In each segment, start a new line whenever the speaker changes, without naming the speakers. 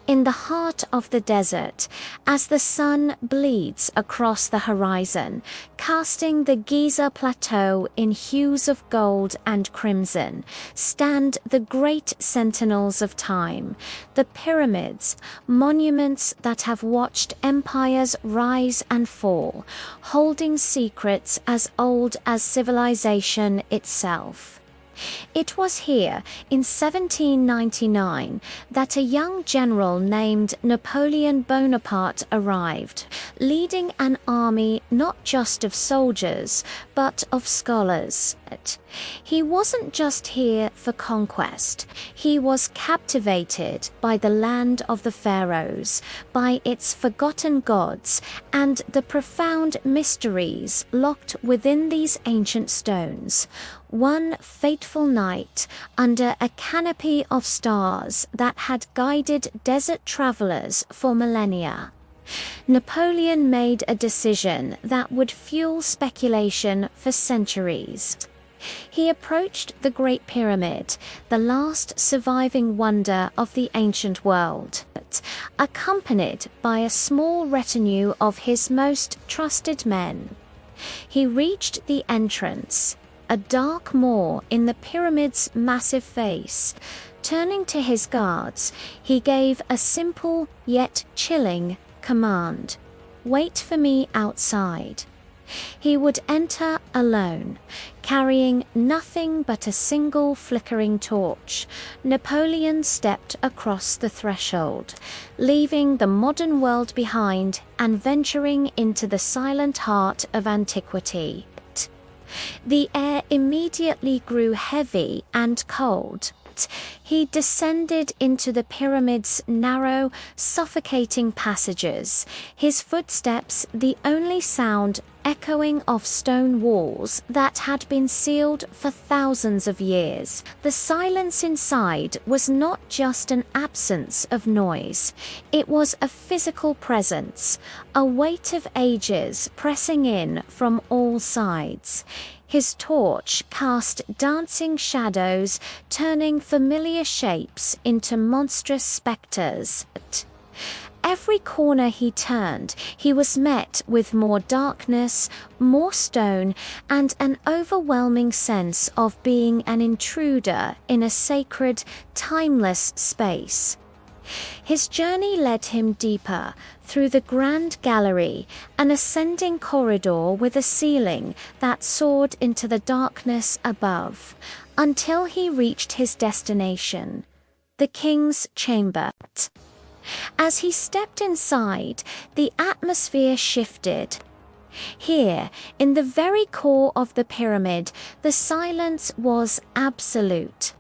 in the heart of the desert, as the sun bleeds across the horizon, casting the Giza Plateau in hues of gold and crimson, stand the great sentinels of time, the pyramids, monuments that have watched empires rise and fall, holding secrets as old as civilization itself. It was here, in 1799, that a young general named Napoleon Bonaparte arrived, leading an army not just of soldiers, but of scholars. He wasn't just here for conquest. He was captivated by the land of the pharaohs, by its forgotten gods, and the profound mysteries locked within these ancient stones. One fateful night, under a canopy of stars that had guided desert travelers for millennia, Napoleon made a decision that would fuel speculation for centuries. He approached the Great Pyramid, the last surviving wonder of the ancient world, accompanied by a small retinue of his most trusted men. He reached the entrance, a dark maw in the pyramid's massive face. Turning to his guards, he gave a simple yet chilling command: "Wait for me outside." He would enter alone, carrying nothing but a single flickering torch. Napoleon stepped across the threshold, leaving the modern world behind and venturing into the silent heart of antiquity. The air immediately grew heavy and cold. He descended into the pyramid's narrow, suffocating passages, his footsteps the only sound echoing off stone walls that had been sealed for thousands of years. The silence inside was not just an absence of noise, it was a physical presence, a weight of ages pressing in from all sides. His torch cast dancing shadows, turning familiar shapes into monstrous specters. Every corner he turned, he was met with more darkness, more stone, and an overwhelming sense of being an intruder in a sacred, timeless space. His journey led him deeper, through the grand gallery, an ascending corridor with a ceiling that soared into the darkness above, until he reached his destination, the king's chamber. As he stepped inside, the atmosphere shifted. Here, in the very core of the pyramid, the silence was absolute.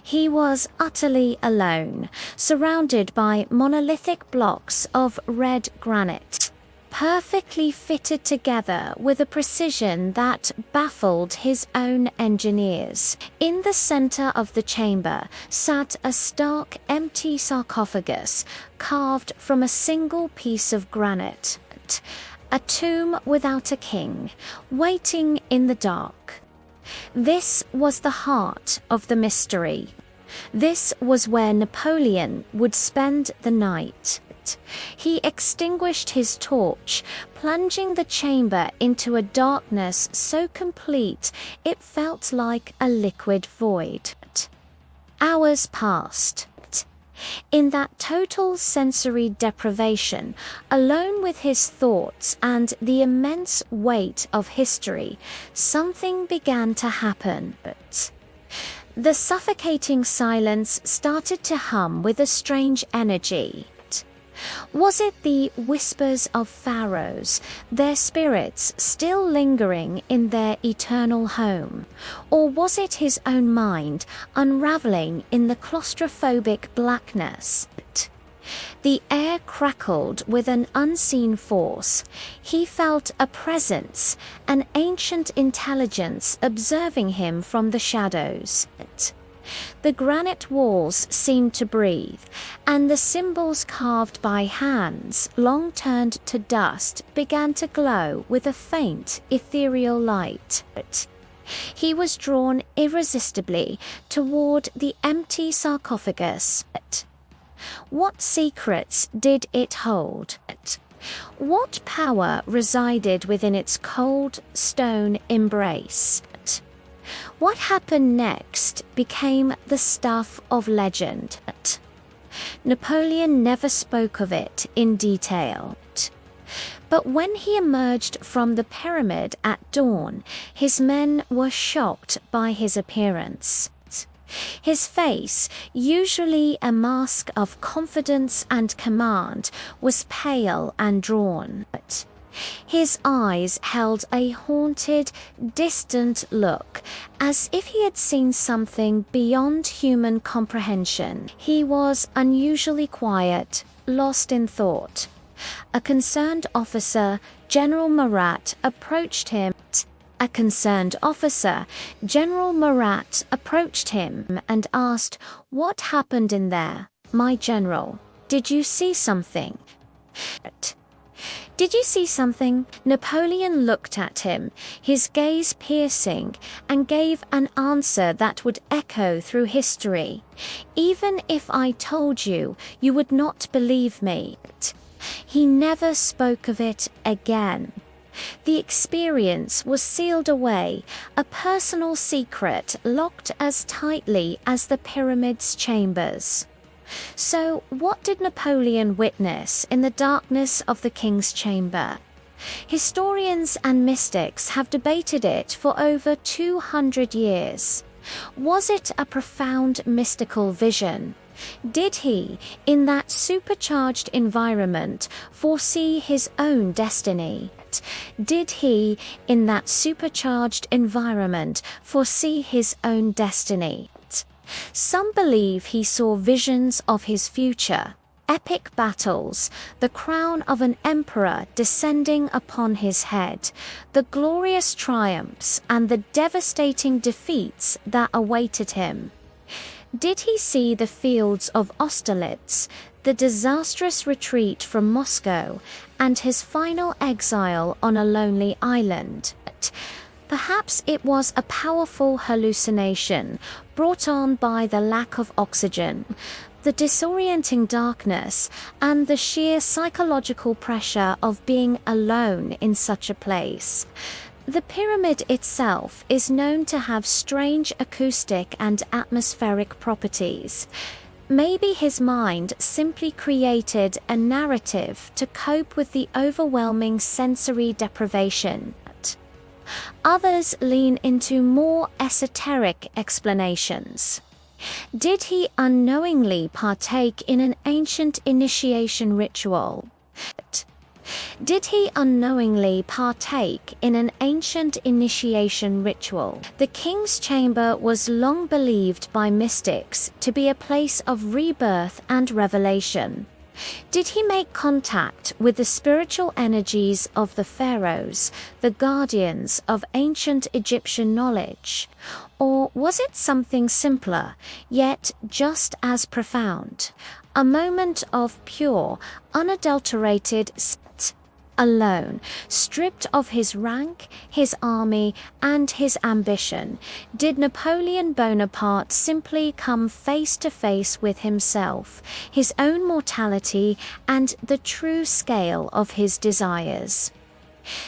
He was utterly alone, surrounded by monolithic blocks of red granite, perfectly fitted together with a precision that baffled his own engineers. In the center of the chamber sat a stark, empty sarcophagus carved from a single piece of granite, a tomb without a king, waiting in the dark. This was the heart of the mystery. This was where Napoleon would spend the night. He extinguished his torch, plunging the chamber into a darkness so complete it felt like a liquid void. Hours passed. In that total sensory deprivation, alone with his thoughts and the immense weight of history, something began to happen. The suffocating silence started to hum with a strange energy. Was it the whispers of pharaohs, their spirits still lingering in their eternal home? Or was it his own mind unraveling in the claustrophobic blackness? The air crackled with an unseen force. He felt a presence, an ancient intelligence observing him from the shadows. The granite walls seemed to breathe, and the symbols carved by hands, long turned to dust, began to glow with a faint, ethereal light. He was drawn irresistibly toward the empty sarcophagus. What secrets did it hold? What power resided within its cold stone embrace? What happened next became the stuff of legend. Napoleon never spoke of it in detail. But when he emerged from the pyramid at dawn, his men were shocked by his appearance. His face, usually a mask of confidence and command, was pale and drawn. His eyes held a haunted, distant look, as if he had seen something beyond human comprehension. He was unusually quiet, lost in thought. A concerned officer, General Marat, approached him. And asked, "What happened in there, my general? Did you see something?" "Did you see something?" Napoleon looked at him, his gaze piercing, and gave an answer that would echo through history. "Even if I told you, you would not believe me." He never spoke of it again. The experience was sealed away, a personal secret locked as tightly as the pyramid's chambers. So, what did Napoleon witness in the darkness of the king's chamber? Historians and mystics have debated it for over 200 years. Was it a profound mystical vision? Did he, in that supercharged environment, foresee his own destiny? Did he, in that supercharged environment, foresee his own destiny? Some believe he saw visions of his future, epic battles, the crown of an emperor descending upon his head, the glorious triumphs and the devastating defeats that awaited him. Did he see the fields of Austerlitz, the disastrous retreat from Moscow, and his final exile on a lonely island? Perhaps it was a powerful hallucination brought on by the lack of oxygen, the disorienting darkness, and the sheer psychological pressure of being alone in such a place. The pyramid itself is known to have strange acoustic and atmospheric properties. Maybe his mind simply created a narrative to cope with the overwhelming sensory deprivation. Others lean into more esoteric explanations. Did he unknowingly partake in an ancient initiation ritual? The king's chamber was long believed by mystics to be a place of rebirth and revelation. Did he make contact with the spiritual energies of the pharaohs, the guardians of ancient Egyptian knowledge? Or was it something simpler, yet just as profound? A moment of pure, unadulterated alone, stripped of his rank, his army, and his ambition, did Napoleon Bonaparte simply come face to face with himself, his own mortality, and the true scale of his desires.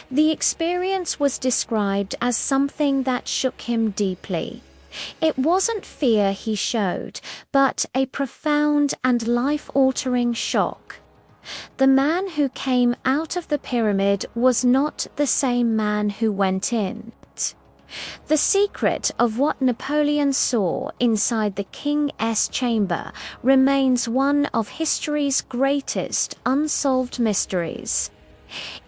The experience was described as something that shook him deeply. It wasn't fear he showed, but a profound and life-altering shock. The man who came out of the pyramid was not the same man who went in. The secret of what Napoleon saw inside the king's chamber remains one of history's greatest unsolved mysteries.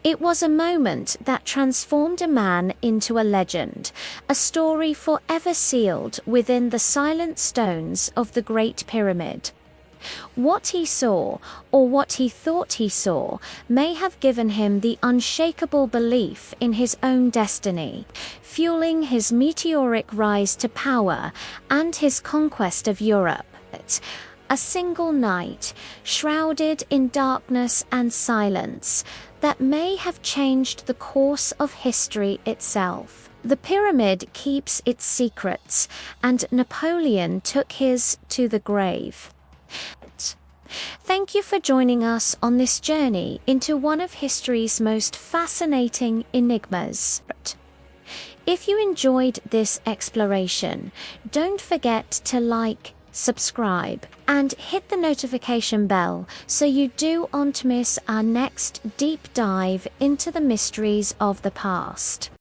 It was a moment that transformed a man into a legend, a story forever sealed within the silent stones of the Great Pyramid. What he saw, or what he thought he saw, may have given him the unshakable belief in his own destiny, fueling his meteoric rise to power and his conquest of Europe. A single night, shrouded in darkness and silence, that may have changed the course of history itself. The pyramid keeps its secrets, and Napoleon took his to the grave. Thank you for joining us on this journey into one of history's most fascinating enigmas. If you enjoyed this exploration, don't forget to like, subscribe, and hit the notification bell so you don't miss our next deep dive into the mysteries of the past.